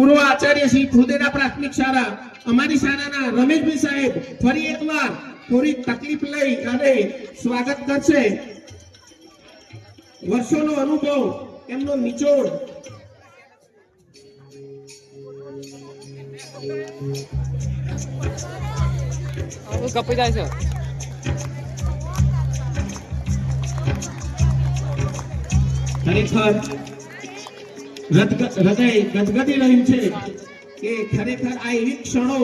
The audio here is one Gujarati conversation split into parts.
પૂર્વ આચાર્ય શ્રી ફુદેરા પ્રાથમિક શાળા અમારી શાળાના રમેશભાઈ સાહેબ ફરી એકવાર થોડી તકલીફ લઈ અને સ્વાગત કરશે. વર્ષોનો અનુભવ એમનો નિચોડ કપાઈ જાય છે. ખરેખર હૃદય ગદગદી રહ્યું છે કે ખરેખર આ એવી ક્ષણો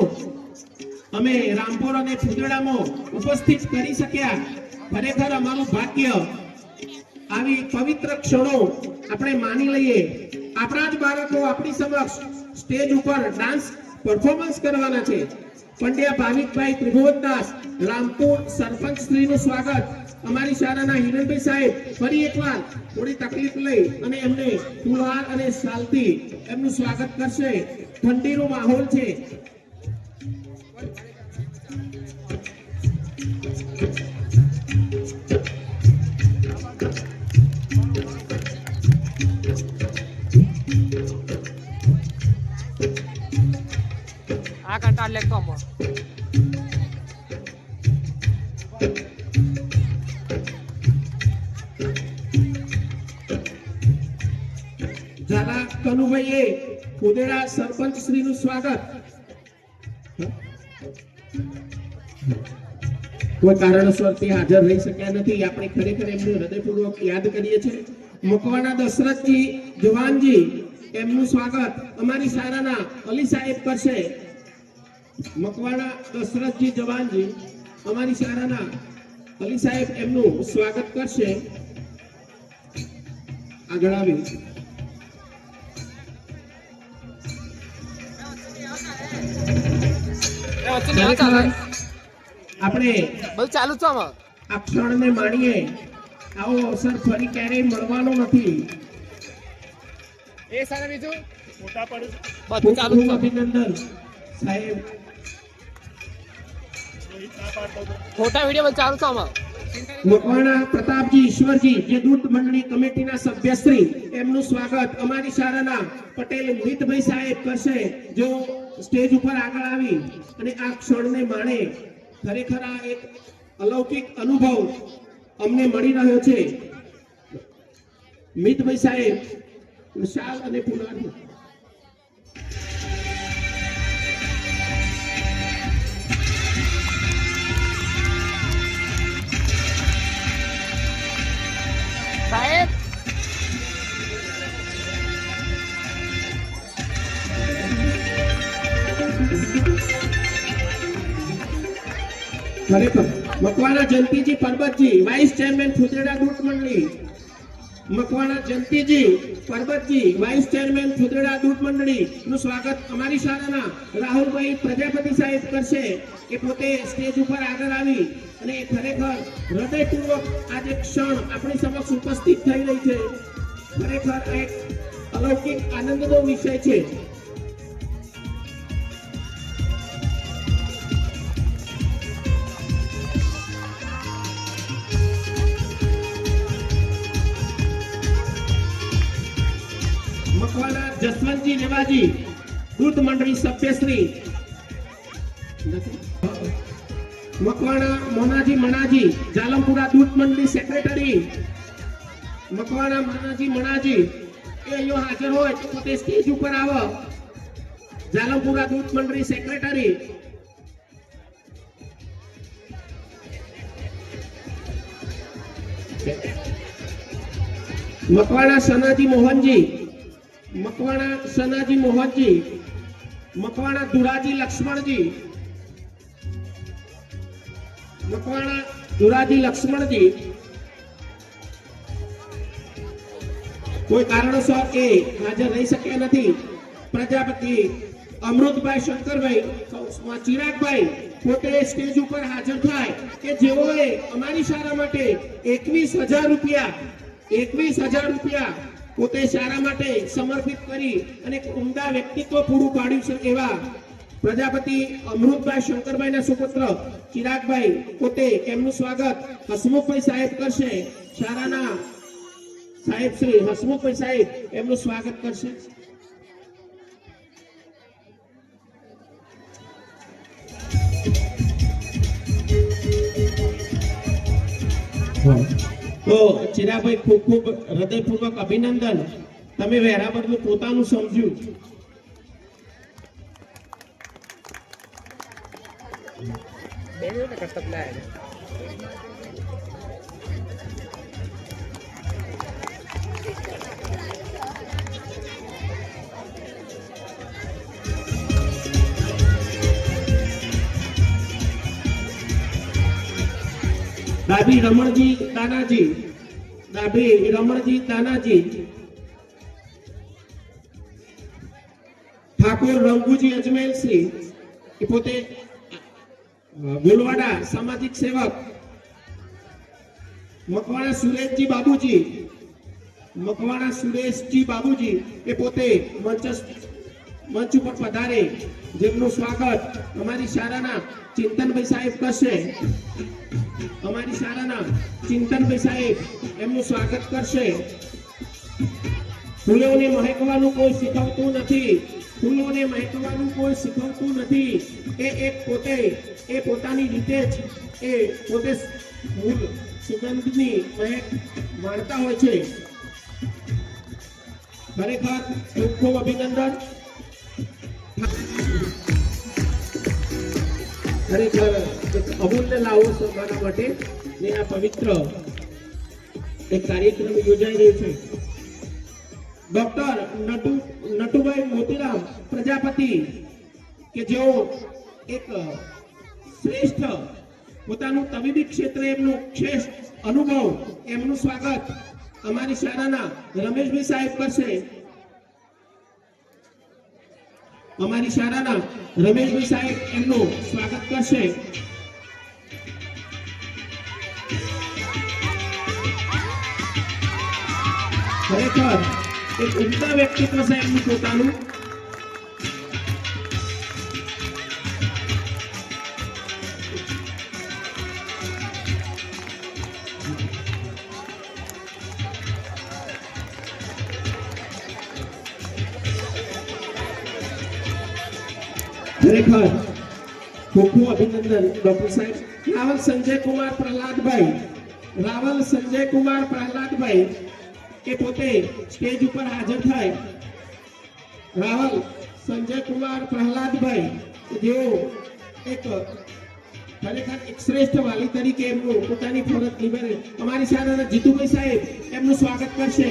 અમે રામપુર અને ફુદેડામાં ઉપસ્થિત કરી શક્યા. ખરેખર અમારું ભાગ્ય. આવી પવિત્ર ક્ષણો આપણે માની લઈએ. આપણા જ બાળકો આપણી સમક્ષ સ્ટેજ ઉપર ડાન્સ પરફોર્મન્સ કરવાના છે. પંડ્યા ભાવિકભાઈ ત્રિભુવનદાસ રામપુર સરપંચ શ્રીનું સ્વાગત. અમારી શાળાના હિરણભાઈ સાહેબ ફરી એકવાર થોડી તકલીફ લઈ અને એમને ફૂલહાર અને શાલથી એમનું સ્વાગત કરશે. ઠંડીનો માહોલ છે. આ કંટાળ લેતો આમાં ઝાલા કનુભાઈએ ફુદેરા સરપંચ શ્રીનું સ્વાગત. કોઈ કારણસરથી હાજર રહી શક્યા નથી. આપણે ખરેખર એમનું હૃદયપૂર્વક યાદ કરીએ છીએ. મકવાણા દશરથજી જવાનજી એમનું સ્વાગત અમારી શાળાના અલી સાહેબ કરશે. મકવાણા દશરથજી જવાનજી અમારી શાળાના અલી સાહેબ એમનું સ્વાગત કરશે. આગળ આવી આપણે બધું ચાલુ છે આમાં. આ ક્ષણને માણીએ. આવો અવસર ફરી ક્યારેય મળવાનો નથી. એ સારા બીજું મોટા પડે બધું ચાલુ છે. અભિનંદન સાહેબ. ફોટા વિડીયો બધું ચાલુ છે આમાં. મકવાણા પ્રતાપજી ઈશ્વરજી જે દૂત મંડળી કમિટીના સભ્યશ્રી એમનું સ્વાગત અમારી શાળાના પટેલ મિતભાઈ સાહેબ કરશે. જો સ્ટેજ ઉપર આગળ આવી અને આ ક્ષણને માણે. ખરેખર આ એક અલૌકિક અનુભવ અમને મળી રહ્યો છે. મિતભાઈ સાહેબ શાલ અને ફુલાર સાહેબ ખરેખર મકવાણા જયંતિજી પરબતજી વાઇસ ચેરમેન ફુદેડા દૂત મંડળી. મકવાણા જયંતિજી પરબતજી વાઇસ ચેરમેન ફુદેડા દૂત મંડળી નું સ્વાગત અમારી શાળાના રાહુલભાઈ પ્રજાપતિ સાહેબ કરશે. એ પોતે સ્ટેજ ઉપર આગળ આવી અને ખરેખર હૃદયપૂર્વક આજે ક્ષણ આપણી સમક્ષ ઉપસ્થિત થઈ રહી છે. ખરેખર એક અલૌકિક આનંદનો વિષય છે. મકવાણા જસવંતજી રેવાજી દૂત મંડળી સભ્યશ્રી. મકવાણા મોનાજી મણાજી જાલમપુરા દૂત મંડળી સેક્રેટરી. મકવાણા મોનાજી મણાજી એ અહીંયા હાજર હોય તો પોતે સ્ટેજ ઉપર આવો. જાલમપુરા દૂત મંડળી સેક્રેટરી. મકવાણા સનાજી મોહનજી. મકવાણા સનાજી મોહનજી. મકવાણા ધુરાજી લક્ષ્મણજી. મકવાણા ધુરાજી લક્ષ્મણજી કોઈ કારણોસર એ હાજર રહી શક્યા નથી. પ્રજાપતિ અમૃતભાઈ શંકરભાઈ ચિરાગભાઈ પોતે સ્ટેજ ઉપર હાજર થાય કે જેઓએ અમારી શાળા માટે 21,000 રૂપિયા પોતે શાળા માટે સમર્પિત કરી અને ઉમદા વ્યક્તિત્વ પૂરું પાડ્યું છે. એવા પ્રજાપતિ અમૃતભાઈ શંકરભાઈના સુપુત્ર ચિરાગભાઈ પોતે એમનું સ્વાગત હસમુખભાઈ સાહેબ કરશે. શાળાના સાહેબ શ્રી હસમુખભાઈ સાહેબ એમનું સ્વાગત કરશે. તો ચિરાગભાઈ ખૂબ ખૂબ હૃદયપૂર્વક અભિનંદન. તમે વેરાબરનું પોતાનું સમજ્યું. બે મિનિટ કસ્ટમ લાયા ડાભી રમણજી તાનાજી, ડાભી રમણજી તાનાજી, ઠાકોર રંગુજી અજમેરસિંહ એ પોતે ગુલવાડા સામાજિક સેવક, મકવાણા સુરેશજી બાબુજી, મકવાણા સુરેશજી બાબુજી એ પોતે મંચ ઉપર પધારે, જેમનું સ્વાગત અમારી શાળાના ચિંતનભાઈ સાહેબ કરશે. અમારી શાળાના ચિંતનભાઈ સાહેબ એમનું સ્વાગત કરશે. ફૂલોને મહેકવાનું કોઈ શીખવતું નથી, ફૂલોને મહેકવાનું કોઈ શીખવતું નથી. એ પોતાની રીતે જ એ પોતે ફૂલ સુગંધની મહેક માણતા હોય છે. ખરેખર ખૂબ ખૂબ અભિનંદન. ખરેખર એક અમૂલ્ય લાવો મારા માટે ને આ પવિત્ર એક કાર્યક્રમ યોજાઈ રહ્યો છે. ડોક્ટર નટુભાઈ મોતીરામ પ્રજાપતિ કે જેઓ એક શ્રેષ્ઠ પોતાનું તબીબી ક્ષેત્રે એમનું શ્રેષ્ઠ અનુભવ, એમનું સ્વાગત અમારી શાળાના રમેશભાઈ સાહેબ કરશે. અમારી શાળાના રમેશભાઈ સાહેબ એમનું સ્વાગત કરશે. ખરેખર એક ઉમદા વ્યક્તિત્વ છે એમનું પોતાનું. ખરેખર ખૂબ ખૂબ અભિનંદન ડોક્ટર સાહેબ. રાવલ સંજય કુમાર પ્રહલાદભાઈ, રાવલ સંજય કુમાર પ્રહલાદભાઈ એ પોતે સ્ટેજ ઉપર હાજર થાય. રાવલ સંજય કુમાર પ્રહલાદભાઈ જેઓ એક ખરેખર એક શ્રેષ્ઠ વાલી તરીકે એમનું પોતાની ફરજ નિભાવે. અમારી શાળાના જીતુભાઈ સાહેબ એમનું સ્વાગત કરશે.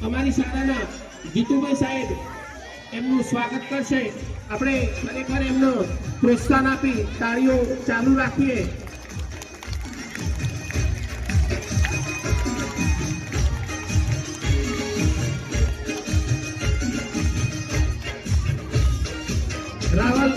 અમારી શાળાના જીતુભાઈ સાહેબ એમનું સ્વાગત કરશે. આપણે ખરેખર એમનો પ્રોત્સાહન આપી તાળીઓ ચાલુ રાખીએ. રાવલ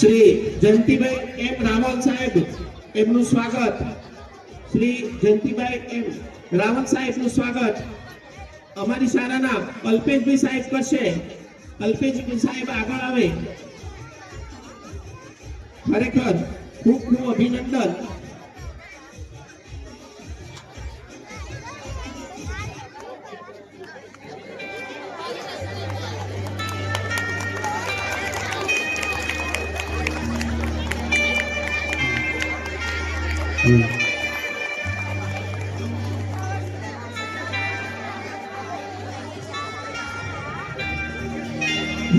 શ્રી જયંતિભાઈ એમ રાવલ સાહેબ એમનું સ્વાગત. શ્રી જયંતિભાઈ એમ રાવલ સાહેબનું સ્વાગત અમારી શાળાના અલ્પેશભાઈ સાહેબ કરશે. અલ્પેશભાઈ સાહેબ આગળ આવે. ખરેખર ખૂબ ખૂબ અભિનંદન.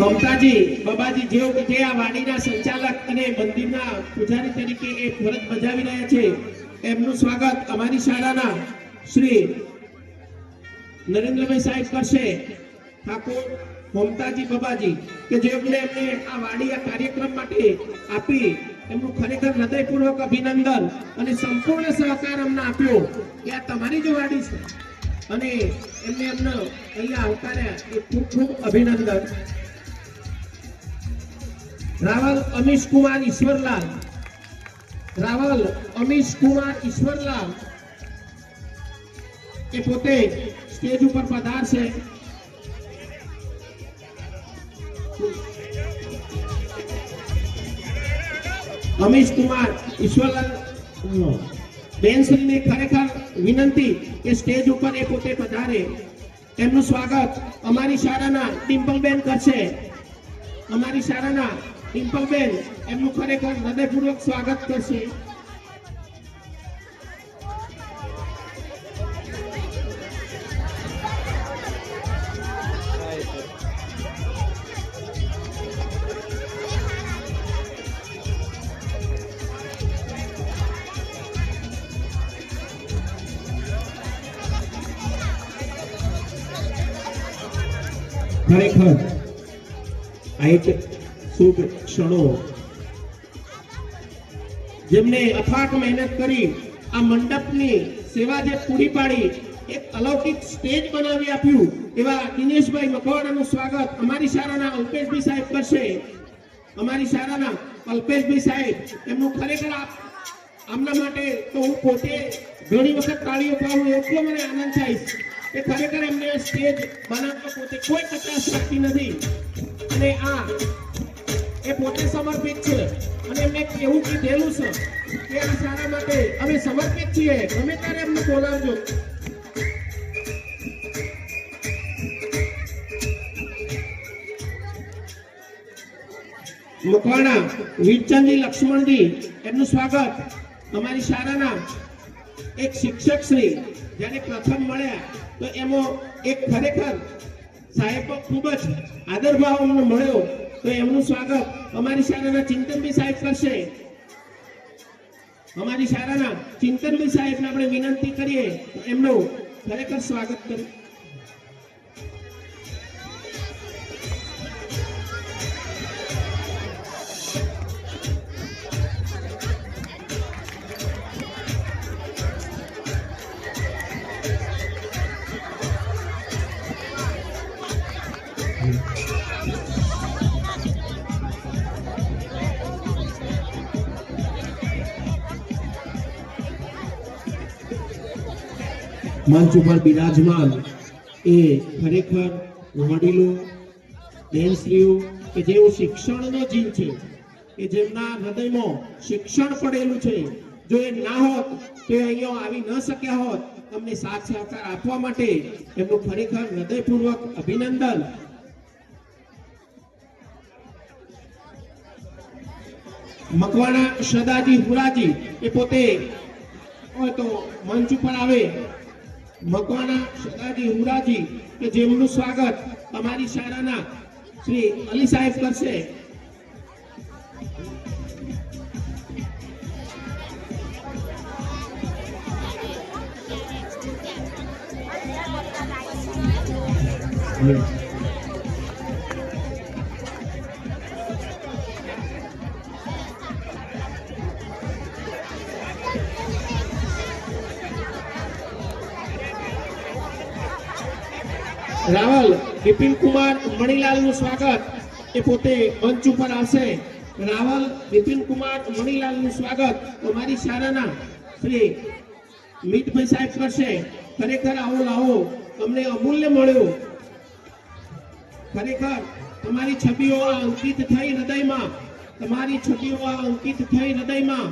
મમતાજી બાબાજી જેઓ કે જે આ વાડીના સંચાલક અને મંદિરના પૂજારી તરીકે એ ફરજ બજાવી રહ્યા છે, એમનું સ્વાગત અમારી શાળાના શ્રી નરેન્દ્રભાઈ સાહેબ કરશે. ઠાકોર મમતાજી બાબાજી કે જેમને એમને આ વાડી આ કાર્યક્રમ માટે આપી એમનું ખરેખર હૃદયપૂર્વક અભિનંદન અને સંપૂર્ણ સહકાર અમને આપ્યો કે આ તમારી જ વાડી છે અને એમને અહીંયા આવકાર્યા એ ખૂબ ખૂબ અભિનંદન. રાવલ અમીશ કુમાર ઈશ્વરલાલ, રાવલ અમીશ કુમાર ઈશ્વરલાલ એ પોતે સ્ટેજ ઉપર પધારશે. અમીશ કુમાર ઈશ્વરલાલ બેનશ્રીને ખરેખર વિનંતી કે સ્ટેજ ઉપર એ પોતે પધારે. એમનું સ્વાગત અમારી શાળાના ડિમ્પલબેન કરશે. અમારી શાળાના ડિમ્પલબેન એમનું ખરેખર હૃદયપૂર્વક સ્વાગત કરશે. ખરેખર આ એક શુભ ક્ષણો જેમને અથાક મહેનત કરી આ મંડપની સેવા જે પૂરી પાડી એક અલૌકિક સ્ટેજ બનાવી આપ્યું એવા દિનેશભાઈ મકવાણાનું સ્વાગત અમારી શાળાના અલ્પેશભાઈ સાહેબ કરશે. અમારી શાળાના અલ્પેશભાઈ સાહેબ એમનું ખરેખર આમના માટે તો હું પોતે ઘણી વખત તાળીઓ પાડું એટલો મને આનંદ થાય કે ખરેખર એમને સ્ટેજ બનાવવા પોતે કોઈ કચાશ રાખતી નથી અને આ એ પોતે સમર્પિત છે અને એમને એવું કીધેલું છે કે આ શાળા માટે અમે સમર્પિત છીએ, ગમે ત્યારે એમને બોલાવજો. મકવાણા વીરચંદજી લક્ષ્મણજી એમનું સ્વાગત. અમારી શાળાના એક શિક્ષક શ્રી જ્યારે પ્રથમ મળ્યા તો એમાં એક ખરેખર સાહેબ ખૂબ જ આદરભાવ અમને મળ્યો તો એમનું સ્વાગત અમારી શાળાના ચિંતનભાઈ સાહેબ કરશે. અમારી શાળાના ચિંતનભાઈ સાહેબને આપણે વિનંતી કરીએ તો એમનું ખરેખર સ્વાગત કરીએ. મંચ ઉપર બિરાજમાન એ ખરેખર વડીલો બેનશ્રીઓ કે જેઓ શિક્ષણનો જીવ છે કે જેમના હૃદયમાં શિક્ષણ પડેલું છે. જો એ ના હોત તો અહીંયા આવી ન શક્યા હોત. અમને સાથ સહકાર આપવા માટે એમનું ખરેખર હૃદયપૂર્વક અભિનંદન. મકવાણા સદાજી હુરાજી એ પોતે હોય તો મંચ ઉપર આવે. મકવાણા સદાજી હુરાજી કે જેમનું સ્વાગત અમારી શાળાના શ્રી અલી સાહેબ કરશે. રાવલ બિપિન કુમાર મણીલાલનું સ્વાગત એ પોતે મંચ ઉપર આવશે. રાવલ બિપિન કુમાર મણીલાલનું સ્વાગત અમારી શાળાના શ્રી મીતભાઈ સાહેબ કરશે. ખરેખર આવો લાવો અમને અમૂલ્ય મળ્યો. ખરેખર તમારી છબીઓ અંકિત થઈ હૃદયમાં, તમારી છબીઓ અંકિત થઈ હૃદયમાં.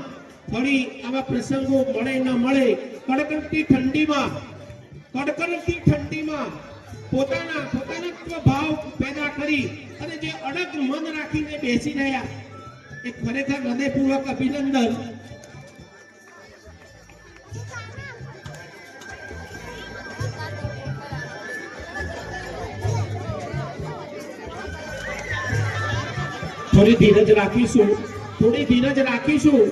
ફરી આવા પ્રસંગો મળે ન મળે. કડકડતી ઠંડીમાં પોતાના ભાવ પેદા કરી અને જે અડગ મન રાખીને બેસી રહ્યા એ ખરેખર હૃદયપૂર્વક અભિનંદન. થોડી ધીરજ રાખીશું.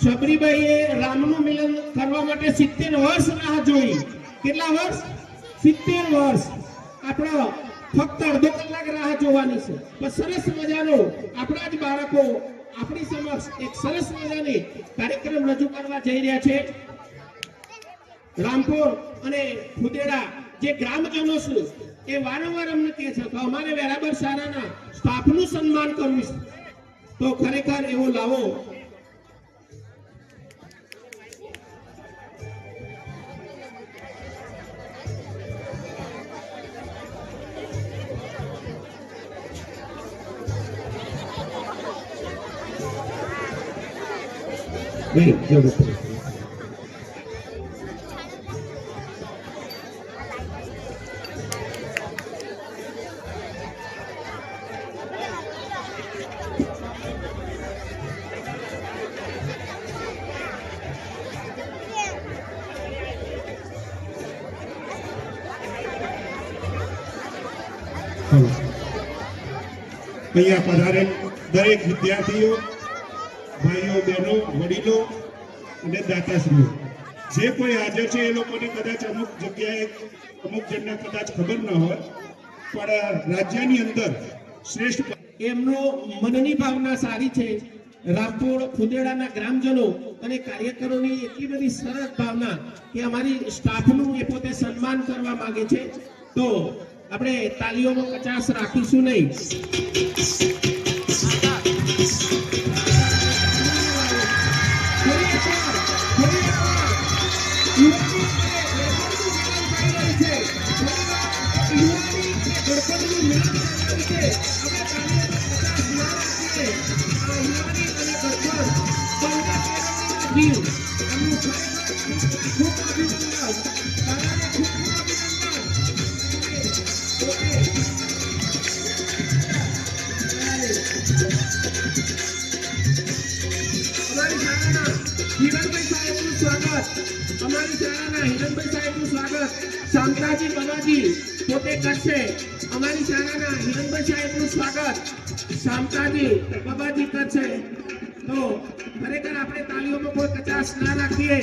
શબરીભાઈએ રામનું મિલન કરવા માટે 70 વર્ષ રાહ જોઈ. કેટલા વર્ષ? 70 વર્ષ. આપણે ફક્ત અડધો કલાક રાહ જોવાની છે. પણ સરસ મજાનો આપણા જ બાળકો આપણી સમક્ષ એક સરસ મજાની કાર્યક્રમ રજૂ કરવા જઈ રહ્યા છે. રામપુર અને ફુદેડા જે ગ્રામજનો છે એ વારંવાર અમને કહે છે કે અમારે વેરાબર શાળાના સ્ટાફનું સન્માન કરવું છે. તો ખરેખર એવો લાવો. Wait, અહીંયા પધારેલ દરેક વિદ્યાર્થીઓ, ભાઈઓ, બહેનો, વડીલો અને દાતાશ્રીઓ જે કોઈ હાજર છે એ લોકોને કદાચ અમુક જગ્યાએ અમુક જણને કદાચ ખબર ન હોય, પણ રાજ્યની અંદર શ્રેષ્ઠ એમનો મનની ભાવના સારી છે. રામપુર ફુદેડાના ગ્રામજનો અને કાર્યકરોની એટલી બધી સરસ ભાવના કે અમારી સ્ટાફનું એ પોતે સન્માન કરવા માંગે છે. તો આપણે તાલીઓમાં કચાશ રાખીશું નહીં. શાંતાજી બાબાજી પોતે કરશે. અમારી શાળાના હિરણભાઈ સાહેબનું સ્વાગત શાંતાજી બાબાજી કરશે. તો ખરેખર આપણે તાલીઓમાં કોઈ કચાશ ના રાખીએ.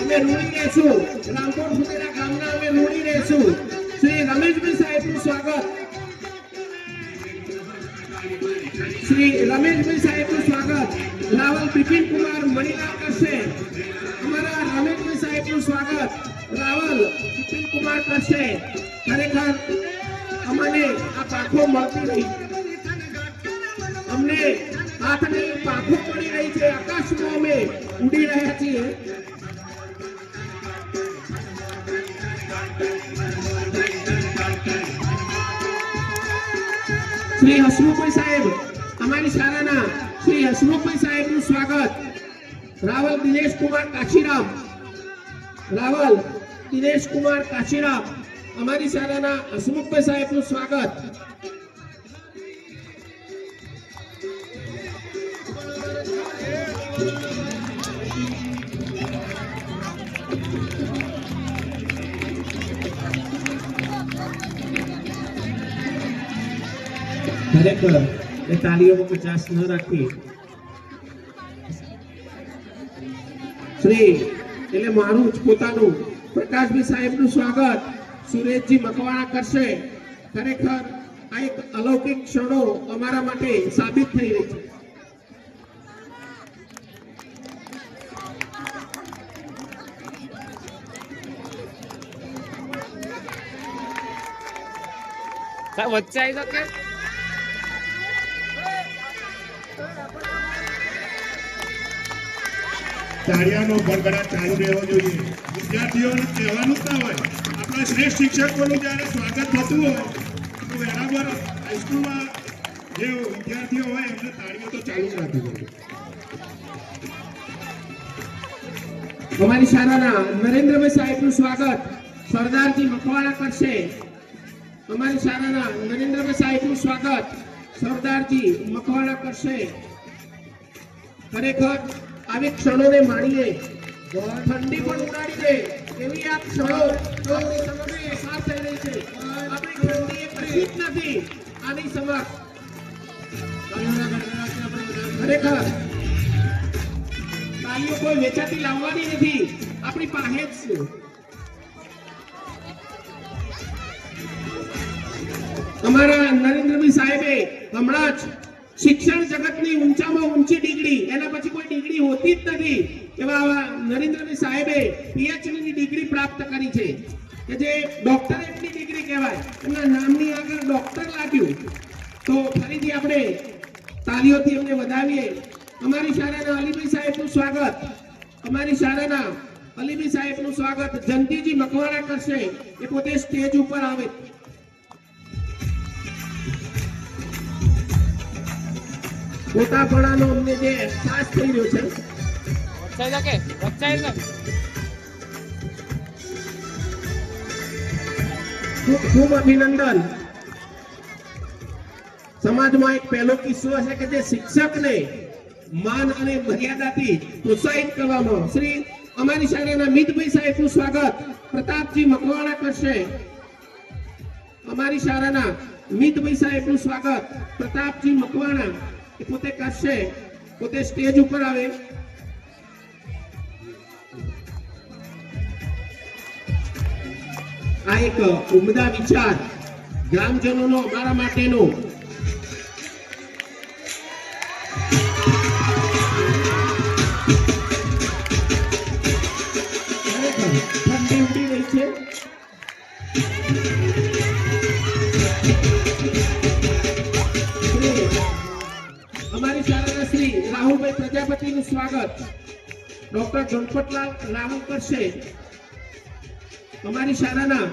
અમે રૂડી રહેશું. રામપુર ફુદેડા ગામના અમે રૂડી રહેશું. શ્રી રમેશભાઈ સાહેબનું સ્વાગત. શ્રી રમેશભાઈ સાહેબનું સ્વાગત રાવલ બિપિન કુમાર મણીલાલ કરશે. અમારા રમેશભાઈ સાહેબનું સ્વાગત રાવલ બિપિન કુમાર કરશે. ખરેખર અમને આ પાંખો મળતી રહી, અમને હાથની પાંખો મળી રહી છે. આકાશમાં અમે ઉડી રહ્યા છીએ. શ્રી હસમુખભાઈ સાહેબ, અમારી શાળાના શ્રી હસમુખભાઈ સાહેબનું સ્વાગત રાવલ દિનેશ કુમાર કાશીરામ. રાવલ દિનેશ કુમાર કાશીરામ, અમારી શાળાના હસમુખભાઈ સાહેબનું સ્વાગત. ખરેખર એ તાલીઓમાં કચાશ ન રાખી. શ્રી એટલે મારું જ પોતાનું પ્રકાશભાઈ સાહેબનું સ્વાગત સુરેશજી મકવાણા કરશે. ખરેખર આ એક અલૌકિક ક્ષણો અમારા માટે સાબિત થઈ રહી છે. વચ્ચે આવી શકે. તાળીયાનો ગડગડાટ ચાલુ રહેવો જોઈએ. વિદ્યાર્થીઓને કહેવાનું જ ના હોય, આપણા શ્રેષ્ઠ શિક્ષકોનું જ્યારે સ્વાગત થતું હોય તો બરાબર હાઈસ્કૂલમાં જે વિદ્યાર્થીઓ હોય એમને તાળીઓ તો ચાલુ જ રાખવી જોઈએ. અમારી શાળાના નરેન્દ્રભાઈ સાહેબનું સ્વાગત સરદારજી મકવાણા કરશે. અમારી શાળાના નરેન્દ્રભાઈ સાહેબનું સ્વાગત સરદારજી મકવાણા કરશે. ખરેખર આવી ક્ષણોને માણીએ, ઠંડી પણ ઉડાડી દે એવી આ ક્ષણો આપણી સમક્ષ પસાર થઈ રહી છે. આપણી ઠંડી એ કશી જ નથી આની સમક્ષ. ખરેખર તાલીઓ કોઈ વેચાતી લાવવાની નથી, આપણી પાસે જ છે. અમારા નરેન્દ્રભાઈ સાહેબે હમણાં જ શિક્ષણ જગતની ઊંચામાં ઊંચી ડિગ્રી, એના પછી કોઈ ડિગ્રી હોતી જ નથી એવા નરેન્દ્રભાઈ સાહેબે પીએચડીની ડિગ્રી પ્રાપ્ત કરી છે કે જે ડોક્ટરેટની ડિગ્રી કહેવાય. એમના નામની આગળ ડોક્ટર લાગ્યું. તો ફરીથી આપણે તાલીઓથી એમને વધાવીએ. અમારી શાળાના અલીભાઈ સાહેબનું સ્વાગત, અમારી શાળાના અલીભાઈ સાહેબનું સ્વાગત જંતીજી મકવાણા કરશે. એ પોતે સ્ટેજ ઉપર આવે. પોતાપણાનો અમને જે અહેસાસ થઈ રહ્યો છે. ખૂબ ખૂબ અભિનંદન. સમાજમાં એક પહેલો કિસ્સો હશે કે જે શિક્ષકને માન અને મર્યાદાથી પ્રોત્સાહિત કરવામાં શ્રી અમારી શાળાના મિતભાઈ સાહેબનું સ્વાગત પ્રતાપજી મકવાણા કરશે. અમારી શાળાના મિતભાઈ સાહેબનું સ્વાગત પ્રતાપજી મકવાણા એ પોતે કરશે. પોતે સ્ટેજ ઉપર આવે. આ એક ઉમદા વિચાર ગ્રામજનોનો અમારા માટેનો ઠંડી ઉડી રહી છે. અમારી શાળાના શ્રી રાહુલભાઈ પ્રજાપતિનું સ્વાગત ડોક્ટર ગણપતલાલ રાવલ કરશે. અમારી શાળાના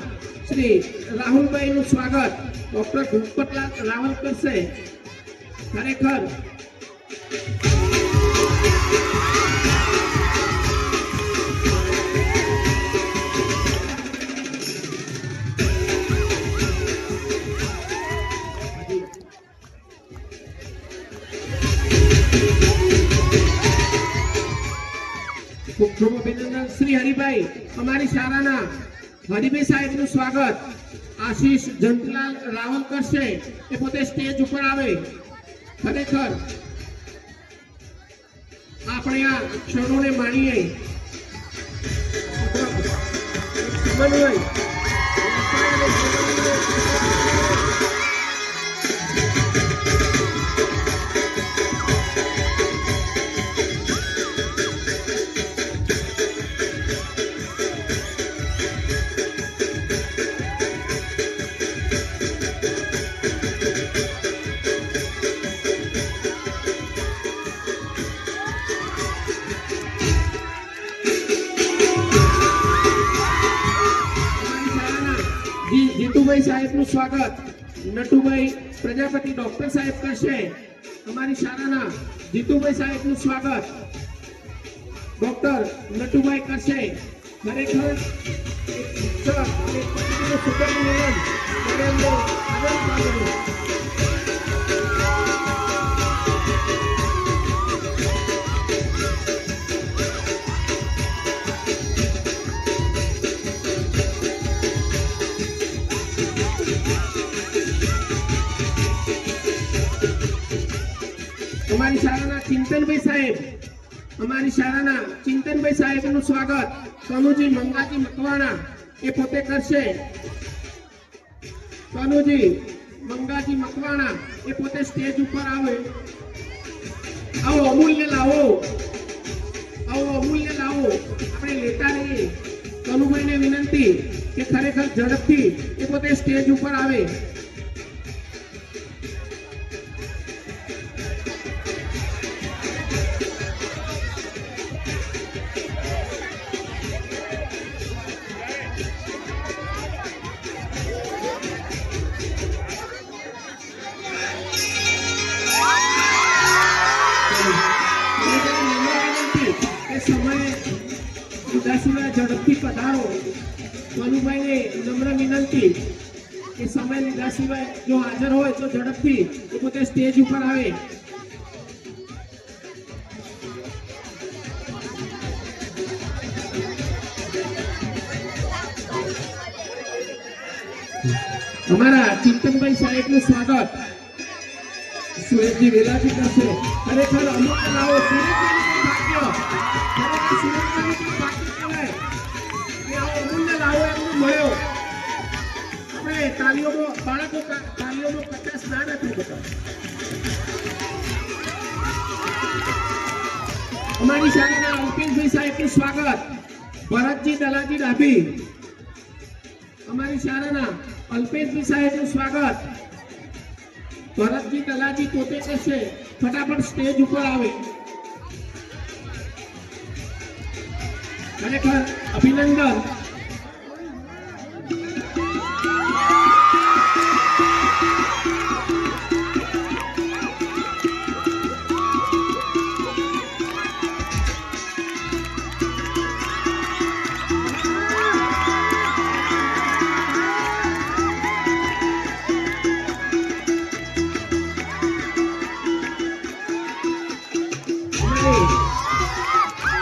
શ્રી રાહુલભાઈનું સ્વાગત ડોક્ટર ગણપતલાલ રાવલ કરશે. ખરેખર ખૂબ ખૂબ અભિનંદન. શ્રી હરિભાઈ અમારી શાળાના હરિભાઈ સાહેબનું સ્વાગત આશીષ જંતલાલ રાવલ કરશે. એ પોતે સ્ટેજ ઉપર આવે. ખરેખર આપણે આ ક્ષણોને માણીએ. જીતુભાઈ સાહેબનું સ્વાગત નટુભાઈ પ્રજાપતિ ડોક્ટર સાહેબ કરશે. અમારી શાળાના જીતુભાઈ સાહેબનું સ્વાગત ડોક્ટર નટુભાઈ કરશે. ખરેખર એક શિક્ષક અને પત્નીનું સુંદર મિલન ત્યારે અમને આનંદ પામ્યો. અમારી શાળાના ચિંતનભાઈ સાહેબ નું સ્વાગત કનુજી મંગાજી મકવાણા એ પોતે કરશે. કનુજી મંગાજી મકવાણા એ પોતે સ્ટેજ ઉપર આવે. આવો અમૂલ્ય લાવો, આપણે લેતા રહીએ. કનુભાઈને વિનંતી કે ખરેખર ઝડપથી એ પોતે સ્ટેજ ઉપર આવે. ઝડપથી પધારો. મનુભાઈને નમ્ર વિનંતી કે સમય લીધા સિવાય જો હાજર હોય તો ઝડપથી એ પોતે સ્ટેજ ઉપર આવે. અમારા ચિંતનભાઈ સાહેબનું સ્વાગત સુરેશજી વેલાજી કરશે. ખરેખર અમુક લાવો સુરેશજીનું ભાગ્ય, ખરેખર સુરેશજીનું ભાગ્ય કહેવાય કે આવો અમૂલ્ય લાવો એમને મળ્યો. આપણે તાલીઓનો કચાશ ના નથી થતા. અમારી શાળાના અલ્પેશભાઈ સાહેબનું સ્વાગત ભરતજી દલાજી ડાભી. અમારી શાળાના અલ્પેશભાઈ સાહેબનું સ્વાગત ભરતજી દલાજી પોતે કરશે. ફટાફટ સ્ટેજ ઉપર આવે. ખરેખર અભિનંદન.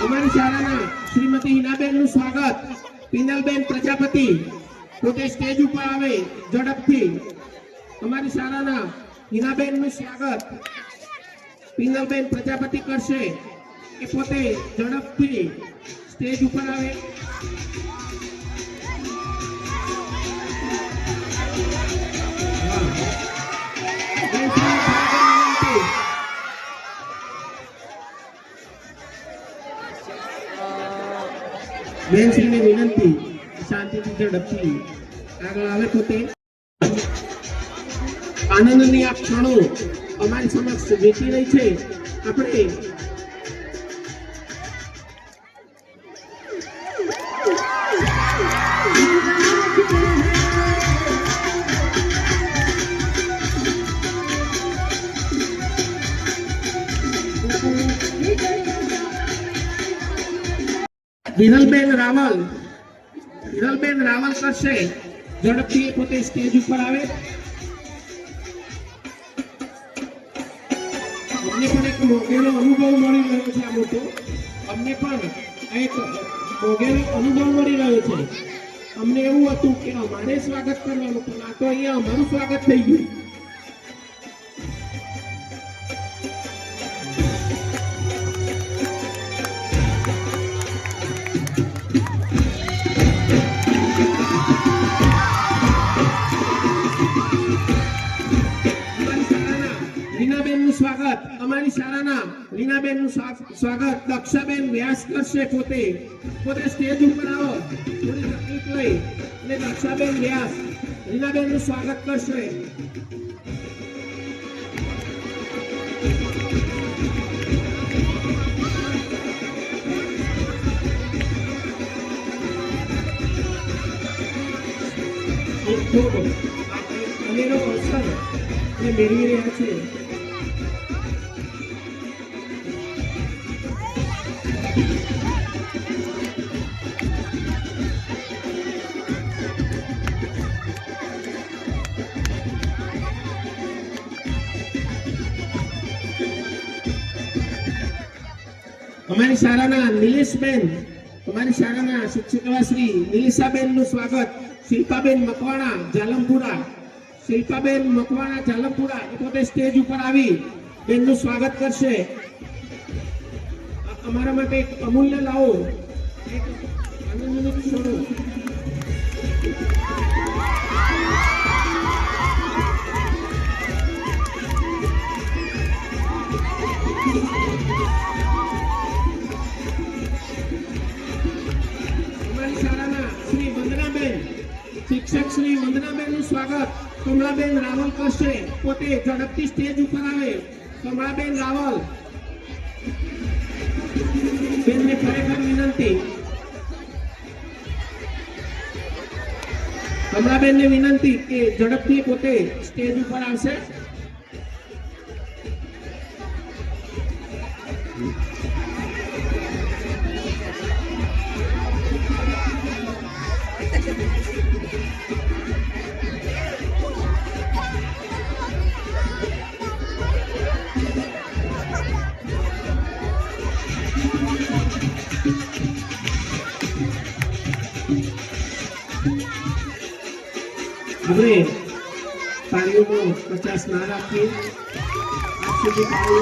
અમારી શાળાના શ્રીમતી હિનાબેનનું સ્વાગત પિનલબેન પ્રજાપતિ પોતે સ્ટેજ ઉપર આવે ઝડપથી. અમારી શાળાના હિનાબેનનું સ્વાગત પિનલબેન પ્રજાપતિ કરશે એ પોતે ઝડપથી સ્ટેજ ઉપર આવે. બેનશ્રીને વિનંતી શાંતિથી ઝડપથી આગળ આવે પોતે. આનંદની આ ક્ષણો અમારી સમક્ષ વીતી રહી છે. આપણે વિરલબેન રાવલ કરશે ઝડપથી પોતે સ્ટેજ ઉપર આવે. અમને પણ એક મોગેલો અનુભવ મળી રહ્યો છે. આ મોટો અમને પણ એક મોગેલો અનુભવ મળી રહ્યો છે. અમને એવું હતું કે અમારે સ્વાગત કરવાનું પણ આ તો અહીંયા અમારું સ્વાગત થઈ ગયું. અમારી શાળાના રીનાબેનનું સ્વાગત દક્ષાબેન વ્યાસ કરશે. પોતે સ્ટેજ ઉપર આવો થોડી તકલીફ લઈ અને દક્ષાબેન વ્યાસ રીનાબેનનું સ્વાગત કરશે. અનેરો અવસર મેળવી રહ્યા છે. અમારી શાળાના નિલેશબેન અમારી શાળાના શિક્ષિકા શ્રી નિલેશાબેનનું સ્વાગત શિલ્પાબેન મકવાણા જાલમપુરા એ પોતે સ્ટેજ ઉપર આવી બેનનું સ્વાગત કરશે. અમારા માટે એક અમૂલ્ય લાવો એક આનંદની ક્ષણો. શિક્ષક શ્રી વંદનાબેનનું સ્વાગત કમલાબેન રાવલ કરશે. પોતે ઝડપથી સ્ટેજ ઉપર આવે. કમલાબેન રાવલ બેનને ખરેખર વિનંતી. કમલાબેનને વિનંતી કે ઝડપથી પોતે સ્ટેજ ઉપર આવશે. આપણે તાળીઓનો 50 ના રાખીએ. આપ સુધી તાળીઓ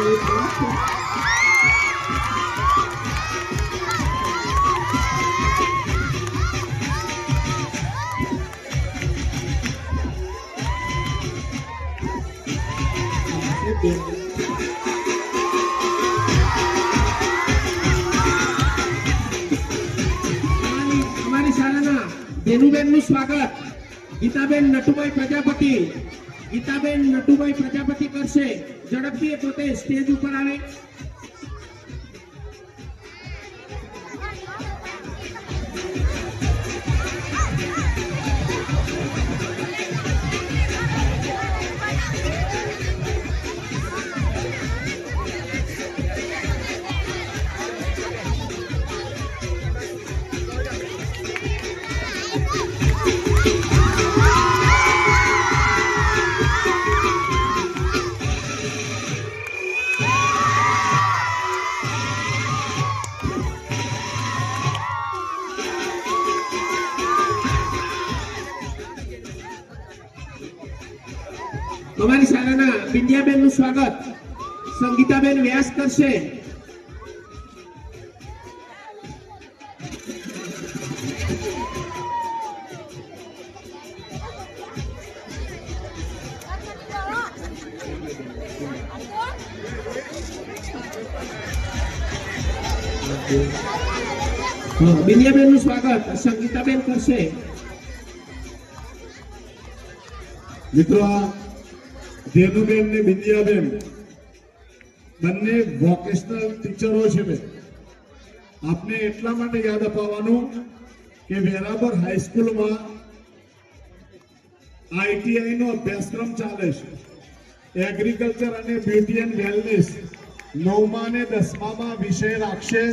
અમારી શાળાના ધેનુબેનનું સ્વાગત ગીતાબેન નટુભાઈ પ્રજાપતિ કરશે. ઝડપથી પોતે સ્ટેજ ઉપર આવે. અમારી શાળાના બિંદિયાબેનનું સ્વાગત સંગીતાબેન વ્યાસ કરશે. બિંદિયાબેનનું સ્વાગત સંગીતાબેન કરશે. મિત્રો આ ધેનુબેન ને બિંદિયાબેન બંને વોકેશનલ ટીચરો છે. આપને એટલા માટે યાદ અપાવવાનું કે વેરાબર હાઈસ્કૂલમાં આઈટીઆઈ નો અભ્યાસક્રમ ચાલે છે. એગ્રીકલ્ચર અને બ્યુટી એન્ડ વેલનેસ 9મા અને 10મામાં વિષય રાખશે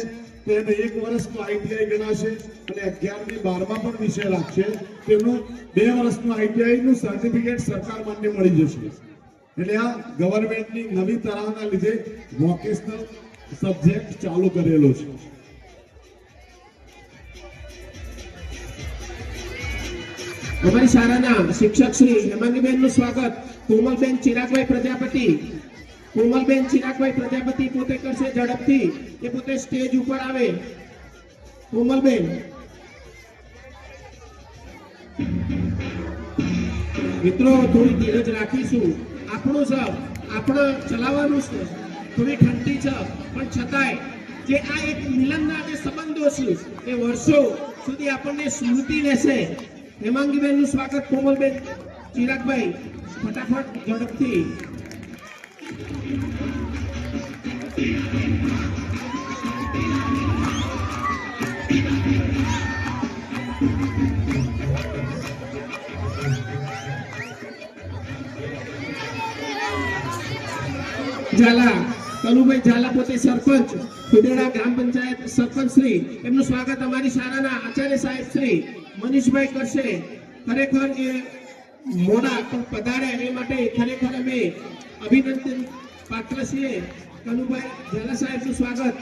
તો એનો 1 વર્ષનો આઈટીઆઈ ગણાશે અને 11મી 12મા પણ વિષય રાખશે તેનું 2 વર્ષનું આઈટીઆઈ નું સર્ટિફિકેટ સરકાર માન્ય મળી જશે. એટલે આ ગવર્નમેન્ટની નવી તરાહના લીધે વોકેશનલ સબ્જેક્ટ ચાલુ કરેલો છે. અમારી શાળાના શિક્ષક શ્રી હેમાંગીબેનનું સ્વાગત કોમલબેન ચિરાગભાઈ પ્રજાપતિ. કોમલબેન ચિરાગભાઈ પ્રજાપતિ પોતે કરશે ઝડપથી, એ પોતે સ્ટેજ ઉપર આવે. કોમલબેન મિત્રો થોડી ધીરજ રાખીશું. આપણું છે, આપણે ચલાવવાનું છે. થોડી ઠંડી છે પણ છતાંય જે આ એક મિલનના જે સંબંધો છે એ વર્ષો સુધી આપણને સ્મૃતિ રહેશે. હેમાંગીબેનનું સ્વાગત કોમલબેન ચિરાગભાઈ, ફટાફટ ઝડપથી. ઝાલા કનુભાઈ ઝાલા પોતે સરપંચ ખુદેડા ગ્રામ પંચાયત સરપંચ શ્રી, એમનું સ્વાગત અમારી શાળાના આચાર્ય સાહેબ શ્રી મનીષભાઈ કરશે. ખરેખર એ મોડા પણ પધાર્યા એ માટે ખરેખર અમે અભિનંદન પાત્ર છીએ. કનુભાઈ ઝાલા સાહેબનું સ્વાગત.